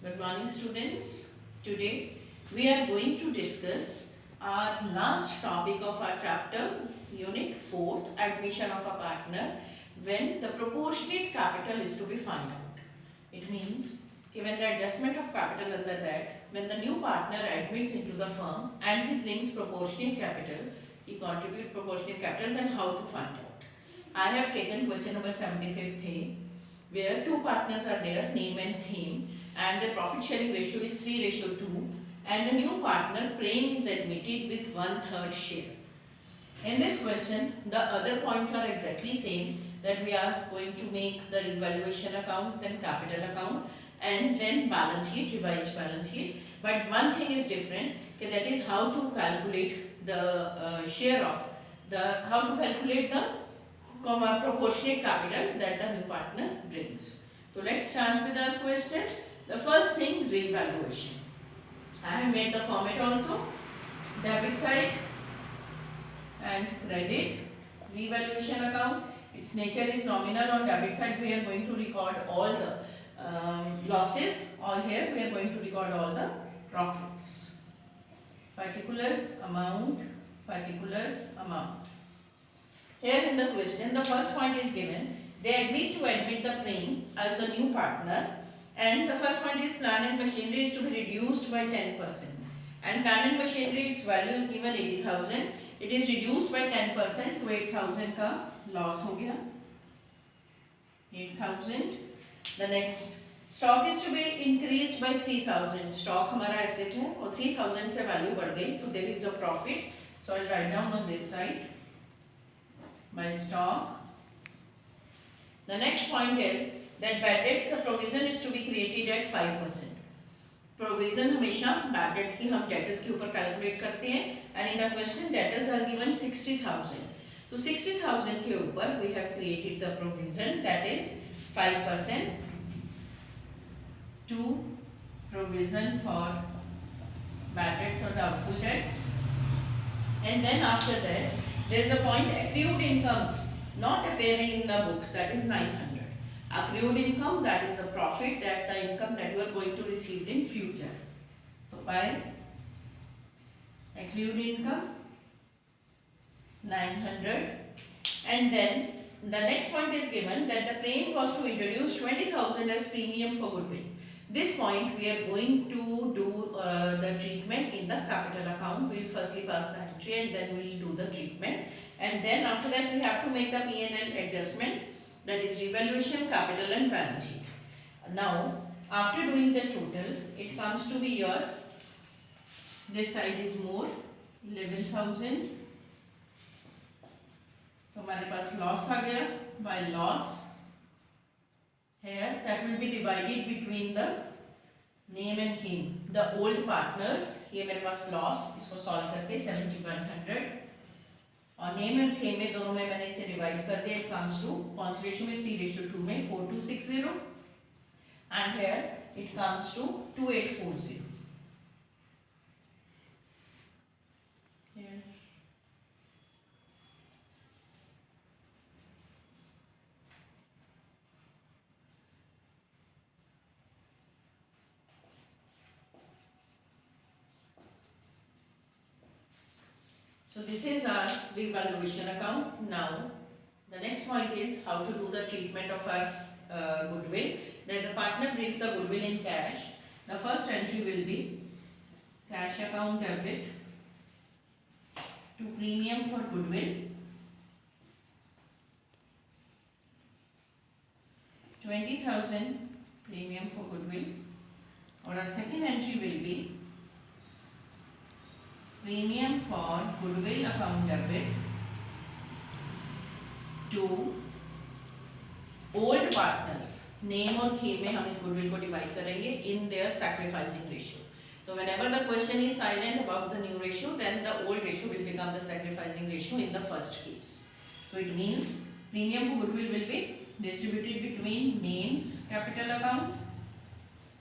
Good morning, students. Today we are going to discuss our last topic of our chapter, Unit 4th, Admission of a Partner, when the proportionate capital is to be found out. It means when the adjustment of capital under that, when the new partner admits into the firm and he brings proportionate capital, he contributes proportionate capital, then how to find out. I have taken question number 75th A, where two partners are there, name and theme, and the profit sharing ratio is 3:2, and a new partner, Prem, is admitted with 1/3 share. In this question, the other points are exactly same, that we are going to make the revaluation account, then capital account, and then balance sheet, revised balance sheet. But one thing is different, okay, that is how to calculate the share of the, how to calculate the proportionate capital that the new partner brings. So let's start with our question. The first thing, revaluation. I have made the format also. Debit side and credit. Revaluation account. Its nature is nominal. On debit side we are going to record all the losses. On here we are going to record all the profits. Particulars, amount, particulars, amount. Here in the question, the first point is given. They agreed to admit the Prem as a new partner, and the first point is plant and machinery is to be reduced by 10%. And plant and machinery, its value is given 80,000. It is reduced by 10% to 8,000 का loss हो गया. 8,000. The next stock is to be increased by 3,000. Stock हमारा asset है और 3,000 से value बढ़ गई, तो there is a profit. So I'll write down on this side. By stock. The next point is that bad debts, the provision is to be created at 5%. Provision हमेशा bad debts की हम debtors के ऊपर calculate करते हैं, and in the question debtors are given 60,000. तो 60,000 के ऊपर we have created the provision, that is 5% to provision for bad debts or doubtful debts, and then after that there is a point, accrued incomes not appearing in the books, that is 900. Accrued income, that is a profit, that the income that you are going to receive in future. So by accrued income 900, and then the next point is given that the Prem was to introduce 20,000 as premium for goodwill. This point we are going to do the treatment in the capital account. We will firstly pass the entry and then we will do the treatment, and then after that we have to make the P&L adjustment, that is revaluation, capital and balance sheet. Now after doing the total, it comes to be your, this side is more, 11,000. तो हमारे पास loss आ गया. by loss here, that will be divided between the name and theme, the old partners. ये मेरे पास loss, इसको solve करके 7100, और name and theme में दोनों में मैंने इसे divide कर दिया. It comes to कौन सी ratio में, 3:2 में 4260, and here it comes to 2840. So this is our revaluation account. Now the next point is how to do the treatment of our goodwill. That the partner brings the goodwill in cash. The first entry will be cash account debit to premium for goodwill, 20,000 premium for goodwill. Or our second entry will be premium for goodwill account debit to old partners. Name और theme में हम इस goodwill को divide करेंगे in their sacrificing ratio. So whenever the question is silent about the new ratio, then the old ratio will become the sacrificing ratio in the first case. So it means premium for goodwill will be distributed between names capital account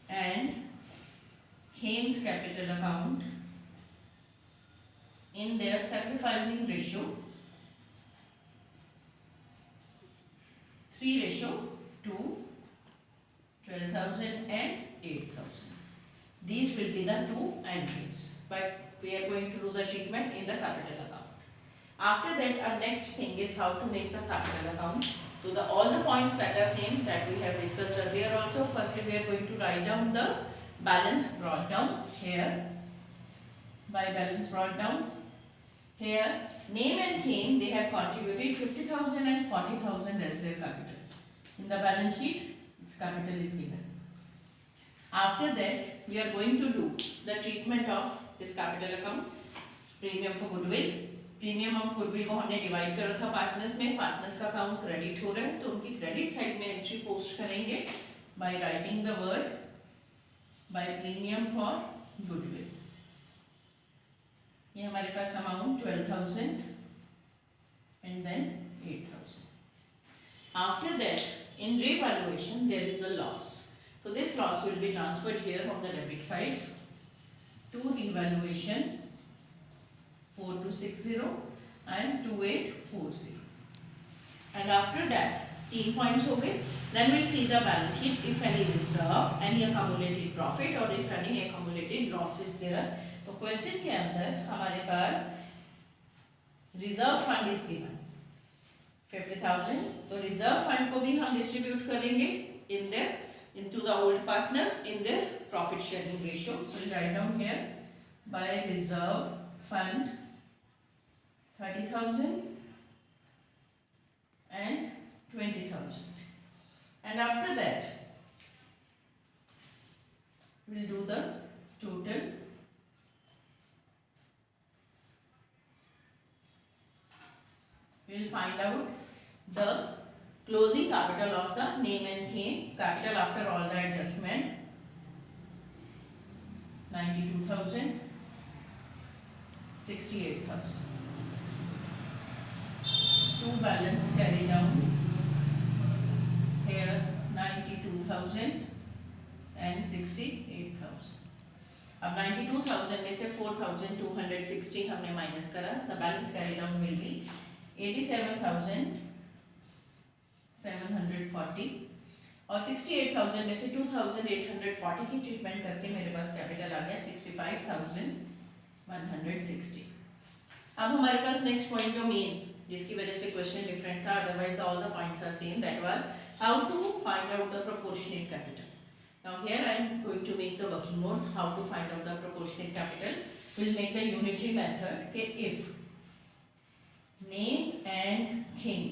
and themes capital account in their sacrificing ratio 3:2, 12,000 and 8,000. These will be the two entries, but we are going to do the treatment in the capital account. After that, our next thing is how to make the capital account. So all the points that are same that we have discussed earlier also. Firstly, we are going to write down the balance brought down here. By balance brought down here, name and claim, they have contributed 50,000 and 40,000 as their capital. In the balance sheet, its capital is given. After that, we are going to do the treatment of this capital account. Premium for goodwill. Premium of goodwill को हमने divide करा था partners में. Partners का account credit हो रहा है तो उनकी क्रेडिट साइड में एंट्री पोस्ट करेंगे by writing the word by premium for goodwill. ये हमारे पास amount 12,000 and then 8,000. After that in revaluation there is a loss. So this loss will be transferred here on the debit side to revaluation 4260 and 2840. And after that 3 points हो गए. Then we'll see the balance sheet, if any reserve, any accumulated profit or if any accumulated loss is there. तो question के अंदर हमारे पास reserve fund is given 50,000. तो reserve fund को भी हम डिस्ट्रीब्यूट करेंगे in their into the old partners in their profit sharing ratio. So we'll write down here by reserve fund 30,000 and 20,000. And after that we'll do the total. We'll find out the closing capital of the name and claim capital after all the adjustment. 92,000, 68,000. To balance carry down here 92,000 and 68,000. अब 92,000 में से 4,260 हमने minus करा. The balance carry down will be 87,740 और 68,000 में से 2,840 की treatment करके मेरे पास कैपिटल आ गया 65,160. अब हमारे पास नेक्स्ट पॉइंट जो मेन जिसकी वजह से क्वेश्चन डिफरेंट था, otherwise all the points are same, that was how to find out the proportionate capital. Now here I am going to make the working notes how to find out the proportionate capital. Will make the unitary method के इफ name and claim,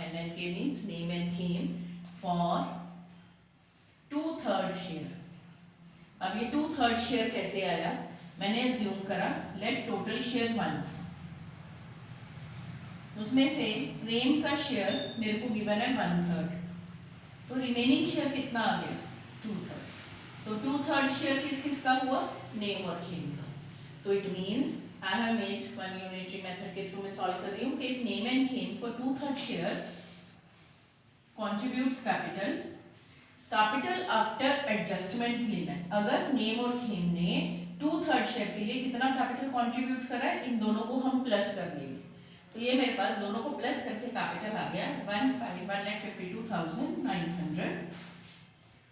and K means name and claim for 2/3 share. अब ये 2/3 share कैसे आया, मैंने assume करा let total share 1, उसमें से प्रेम का शेयर मेरे को गिवन है 1/3, तो रिमेनिंग शेयर कितना आ गया 2/3. तो 2/3 शेयर किस किस का हुआ, नेम और क्लेम का. तो it means I have made one unitary method के थ्रू मैं सॉल्व कर रही हूँ कि if name and claim for 2/3 share contributes capital after adjustment लेना है. अगर name और claim ने 2/3 शेयर के लिए कितना कैपिटल कंट्रीब्यूट करा है, इन दोनों को हम प्लस कर लेंगे. तो ये मेरे पास दोनों को प्लस करके कैपिटल आ गया 1,52,900.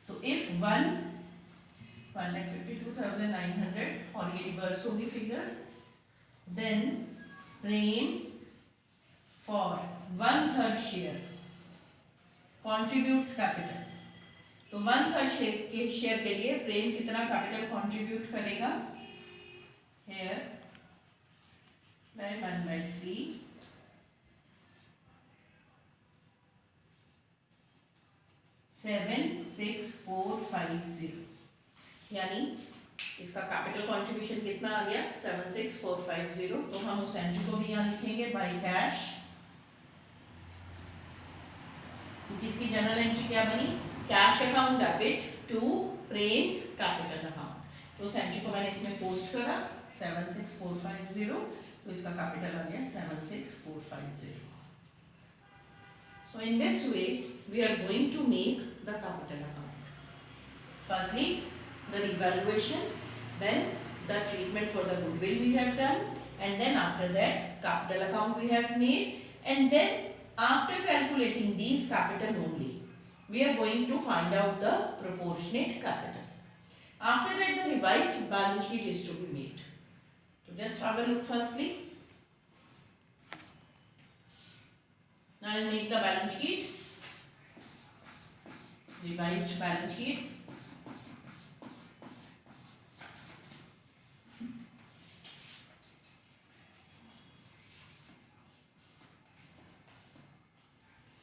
तो if 1,52,900 और ये रिवर्स होगी figure, then Prem for 1/3 share contributes capital. तो 1/3 शेयर के लिए प्रेम कितना कैपिटल कंट्रीब्यूट करेगा, here by 1/3 7,6,450. यानी इसका कैपिटल कंट्रीब्यूशन कितना आ गया 7,6,450. तो हम उस एंट्री को भी यहाँ लिखेंगे बाय कैश. तो किसकी जनरल एंट्री क्या बनी, cash account debit to Prem's capital account. तो उस एंट्री को मैंने इसमें पोस्ट करा 7,6,450. तो इसका कैपिटल आ गया 7,6,450. So in this way we are going to make the capital account. Firstly the revaluation, then the treatment for the goodwill we have done, and then after that capital account we have made, and then after calculating these capital only we are going to find out the proportionate capital. After that the revised balance sheet is to be made. So just have a look firstly. Now I'll make the balance sheet. Revised balance sheet.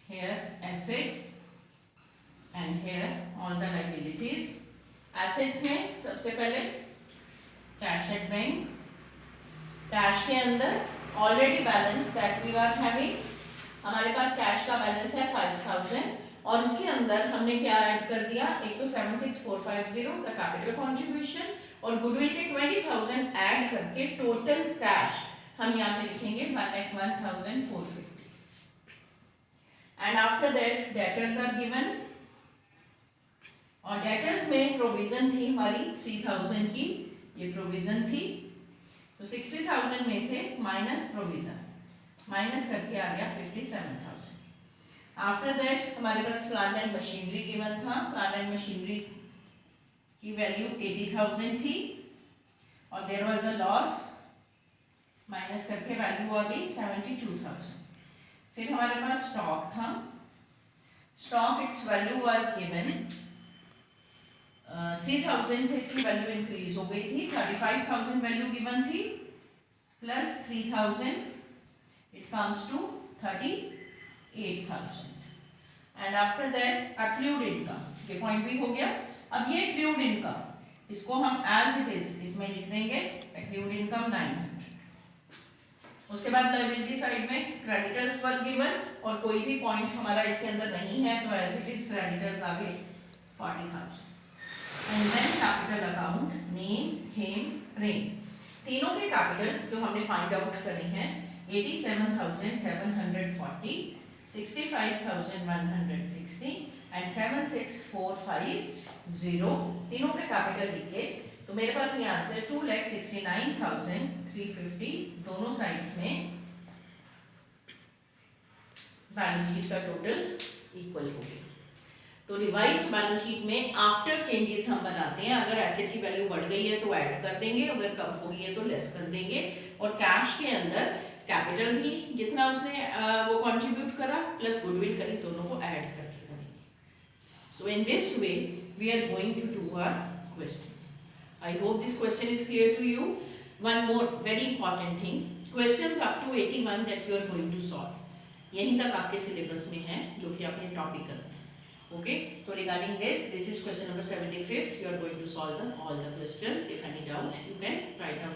Here assets and here all the liabilities. Assets में सबसे पहले cash at bank. Cash के अंदर already balance that we are having, हमारे पास cash का balance है 5000 और उसके अंदर हमने क्या ऐड कर दिया, एक तो 76450 द कैपिटल कंट्रीब्यूशन और गुडविल के 20000 ऐड करके टोटल कैश हम यहाँ पे लिखेंगे 1,01,450. And after that debtors are given और डेटर्स में प्रोविजन थी हमारी 3000 की, ये प्रोविजन थी. तो 60,000 में से माइनस प्रोविजन, माइनस करके आ गया 57,000. आफ्टर दैट हमारे पास प्लांट एंड मशीनरी गिवन था. प्लांट एंड मशीनरी की वैल्यू 80,000 थी और there was a loss, minus करके वैल्यू आ गई 72,000. फिर हमारे पास स्टॉक था. Stock its value was given 3000 से इसकी वैल्यू इंक्रीज हो गई थी. 35,000 वैल्यू गिवन थी plus 3000 it comes to 38,000. And after that accrued income, ये पॉइंट भी हो गया. अब ये अक्रूड इनकम इसको हम एज इट इज इसमें लिख देंगे अक्रूड इनकम 900. उसके बाद लायबिलिटी साइड में क्रेडिटर्स पर गिवन और कोई भी पॉइंट हमारा इसके अंदर नहीं है तो एज इट इज क्रेडिटर्स आ गए 40,000. एंड देन कैपिटल अकाउंट नेम थीम रेंज, तीनों के कैपिटल जो हमने फाइंड आउट करे हैं 87,740, 65,160 एंड 76,450. तीनों के कैपिटल लिख के तो मेरे पास ये आंसर 2,69,350 दोनों साइड्स में बैलेंस शीट का टोटल इक्वल हो गया. तो रिवाइज बैलेंस शीट में आफ्टर चेंजेस हम बनाते हैं. अगर एसेट की वैल्यू बढ़ गई है तो ऐड कर देंगे, अगर कम हो गई है तो लेस कर देंगे. और कैश के अंदर कैपिटल भी जितना उसने वो कंट्रीब्यूट करा प्लस गुडविल करी, दोनों को ऐड करके करेंगे. So in this way we are going to do our question. I hope this question is clear to you. One more very important thing, questions up to 81 that you are going to solve. यहीं तक आपके syllabus में है जो कि आपने topic करना है. Okay? So regarding this is question number 75. You are going to solve all the questions. If any doubt, you can write down